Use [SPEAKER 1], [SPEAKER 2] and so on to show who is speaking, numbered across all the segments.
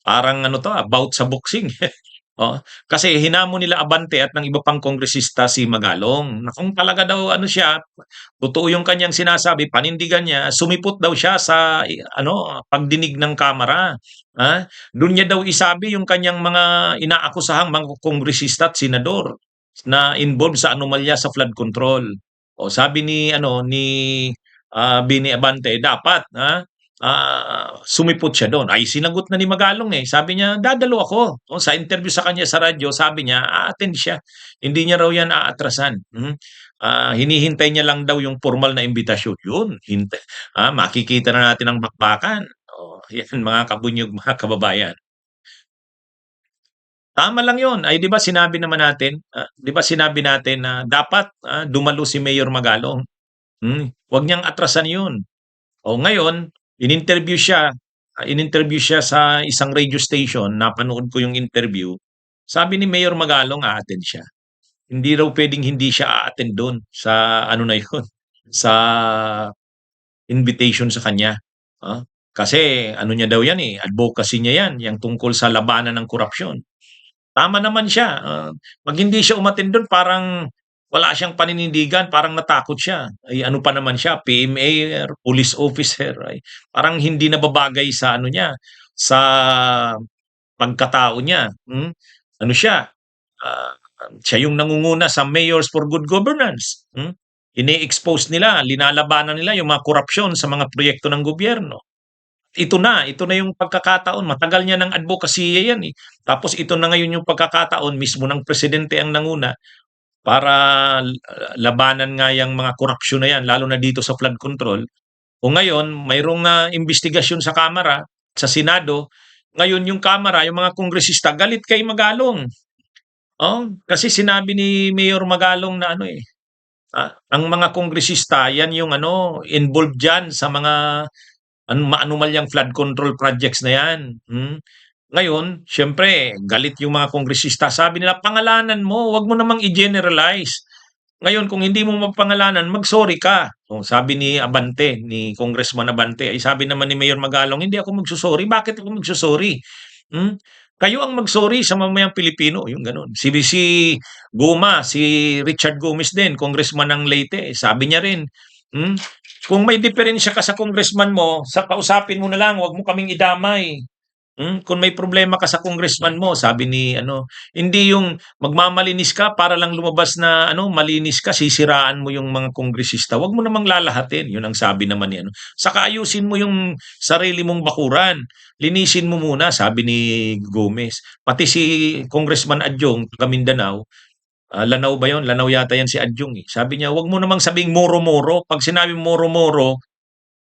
[SPEAKER 1] Parang ano 'to, bout sa boxing. Oo, kasi hinamon nila Abante at ng iba pang kongresista si Magalong na kung talaga daw ano siya, totoo yung kanyang sinasabi, panindigan niya, sumipot daw siya sa ano, pagdinig ng Kamara. Dun niya daw isabi yung kanyang mga inaakusahang mga kongresista at senador na involved sa anomalya sa flood control. O sabi ni ano ni Bini Abante, dapat sumipot siya doon. Ay sinagot na ni Magalong eh. Sabi niya, dadalo ako. O, sa interview sa kanya sa radyo, sabi niya, a-attend siya. Hindi niya raw yan aatrasan. Hinihintay niya lang daw yung formal na imbitasyon. Yun, hintay. Makikita na natin ang bakbakan. Oh, yan mga kabunyog, mga kababayan. Tama lang yun. Ay, di ba sinabi naman natin, di ba sinabi natin na dapat dumalo si Mayor Magalong. Huwag niyang atrasan yun. O ngayon, in-interview siya sa isang radio station, napanood ko yung interview. Sabi ni Mayor Magalong a-attend siya. Hindi raw puwedeng hindi siya a-attend dun sa ano na yun, sa invitation sa kanya. Kasi ano niya daw yan, eh, advocacy niya yan, yang tungkol sa labanan ng korapsyon. Tama naman siya, 'pag hindi siya umattend dun parang wala siyang paninindigan, parang natakot siya. Ay ano pa naman siya, PMA, police officer, ay parang hindi nababagay sa ano niya, sa pagkatao niya. Ano siya, ah, siya yung nangunguna sa Mayors for Good Governance. Ini-expose nila, linalabanan nila yung mga korapsyon sa mga proyekto ng gobyerno. Ito na yung pagkakataon, matagal niya ng advokasya yan, eh. Tapos ito na ngayon yung pagkakataon mismo ng presidente ang nanguna para labanan nga yang mga korapsyon na yan, lalo na dito sa flood control. O ngayon, mayroong investigasyon sa Kamara, sa Senado. Ngayon yung Kamara, yung mga kongresista, galit kay Magalong. Kasi sinabi ni Mayor Magalong na ano eh, ang mga kongresista, yan yung ano, involved dyan sa mga maanumalyang flood control projects na yan. Ngayon, siyempre, galit yung mga kongresista. Sabi nila, pangalanan mo, wag mo namang i-generalize. Ngayon, kung hindi mo mapangalanan, mag-sorry ka. Sabi ni Abante, ni Congressman Abante, ay sabi naman ni Mayor Magalong, hindi ako magsusorry. Bakit ako magsusorry? Hmm? Kayo ang mag-sorry sa mamayang Pilipino, yung ganun. Si Goma, si Richard Gomez din, congressman ng Leyte, sabi niya rin, hmm? Kung may diferensya ka sa congressman mo, sa kausapin mo na lang, wag mo kaming idamay. Kung may problema ka sa congressman mo, sabi ni ano, hindi yung magmamalinis ka para lang lumabas na ano, malinis ka, sisiraan mo yung mga kongresista. Wag mo namang lalahatin, yun ang sabi naman ni ano. Saka ayusin mo yung sarili mong bakuran. Linisin mo muna, sabi ni Gomez. Pati si Congressman Adjong, taga Mindanao, Lanao ba yun? Lanao yata yan si Adjong eh. Sabi niya, wag mo namang sabing moro-moro. Pag sinabing moro-moro,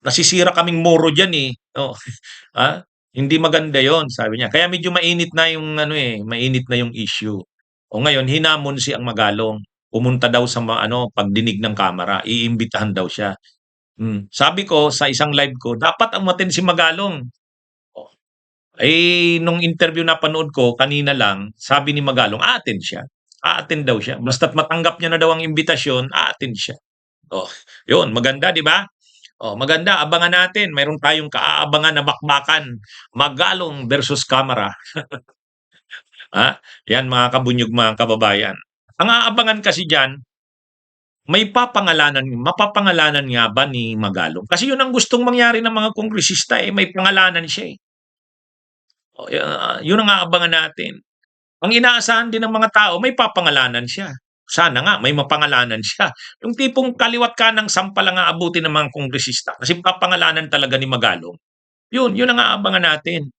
[SPEAKER 1] nasisira kaming moro dyan eh. Oh, hindi maganda yon, sabi niya. Kaya medyo mainit na yung ano eh, mainit na yung issue. O ngayon, hinamon si ang Magalong. Pumunta daw sa ano, pagdinig ng Kamara. Iimbitahan daw siya. Sabi ko sa isang live ko, dapat ang umattend si Magalong. Oh, nung interview na panood ko kanina lang, sabi ni Magalong, a-attend siya. A-attend daw siya. Basta't matanggap niya na daw ang imbitasyon, a-attend siya. Oh, yun, maganda, di ba? Maganda, abangan natin. Mayroon tayong kaaabangan na bakbakan. Magalong versus Kamara. Yan mga kabunyog, mga kababayan. Ang aabangan kasi diyan, mapapangalanan nga ba ni Magalong? Kasi yun ang gustong mangyari ng mga kongresista eh, may pangalanan siya eh. Yun ang aabangan natin. Ang inaasahan din ng mga tao, may papangalanan siya. Sana nga may mapangalanan siya. Yung tipong kaliwat kanang sampa lang aabutin ng mga kongresista kasi papangalanan talaga ni Magalong. Yun ang aabangan natin.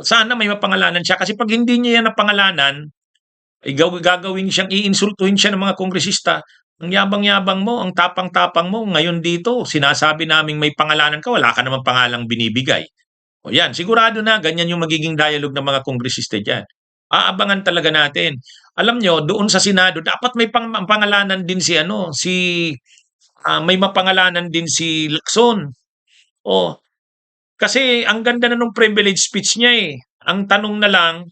[SPEAKER 1] Sana may mapangalanan siya kasi 'pag hindi niya yan napangalanan, ay gagawin siyang iinsultuhin siya ng mga kongresista. Ang yabang-yabang mo, ang tapang-tapang mo, ngayon dito sinasabi naming may pangalanan ka, wala ka namang pangalang binibigay. O yan, sigurado na ganyan yung magiging dialogue ng mga kongresista diyan. Aabangan talaga natin. Alam nyo, doon sa Senado, dapat may pangalanan din si ano, may mapangalanan din si Lacson. O, kasi ang ganda na nung privilege speech niya eh. Ang tanong na lang,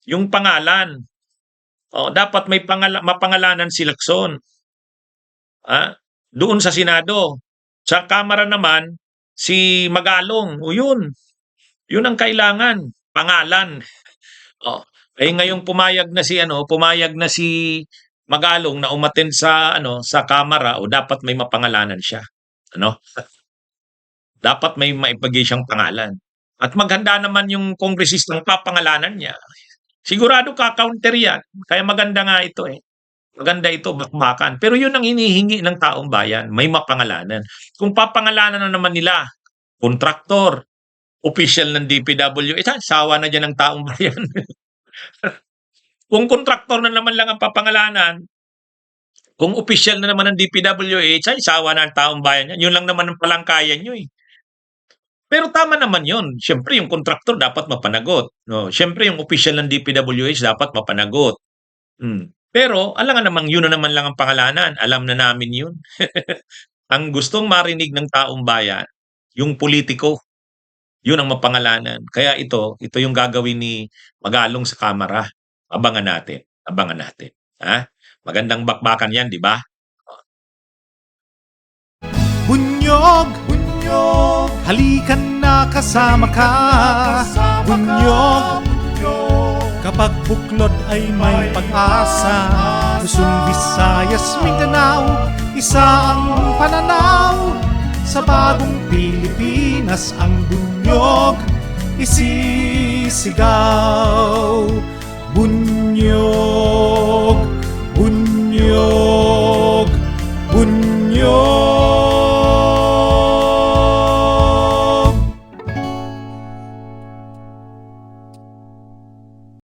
[SPEAKER 1] yung pangalan. Dapat may mapangalanan si Lacson. Doon sa Senado. Sa Kamara naman, si Magalong. Yun ang kailangan. pangalan. Oh, eh, ngayong pumayag na si Magalong na umattend sa sa Kamara, o dapat may mapangalanan siya, ano? Dapat may maibigay siyang pangalan. At maghanda naman yung kongresistang papangalanan niya. Sigurado ka-counter yan. Kaya maganda nga ito eh. Maganda ito, bakbakan. Pero yun ang hinihingi ng taong bayan, may mapangalanan. Kung papangalanan na naman nila, kontraktor, official ng DPWH, sawa na dyan ng taong bayan. Kung kontraktor na naman lang ang papangalanan, kung official na naman ng DPWH, sawa na ang taong bayan yan. Yun lang naman ang palangkayan nyo eh. Pero tama naman yun. Siyempre, yung kontraktor dapat mapanagot. No? Siyempre, yung official ng DPWH dapat mapanagot. Pero, alam nga namang yun na naman lang ang pangalanan. Alam na namin yun. Ang gustong marinig ng taong bayan, yung politiko, yun ang mapangalanan. Kaya ito yung gagawin ni Magalong sa Kamara. Abangan natin. Abangan natin. Ha? Magandang bakbakan yan, di ba?
[SPEAKER 2] Bunyog, bunyog, halikan na kasama ka. Bunyog, kapag buklod ay may pag-asa. Luzon, Visayas, Mindanao, isa ang pananaw. Sa bagong Pilipinas ang bunyog isisigaw. Bunyog,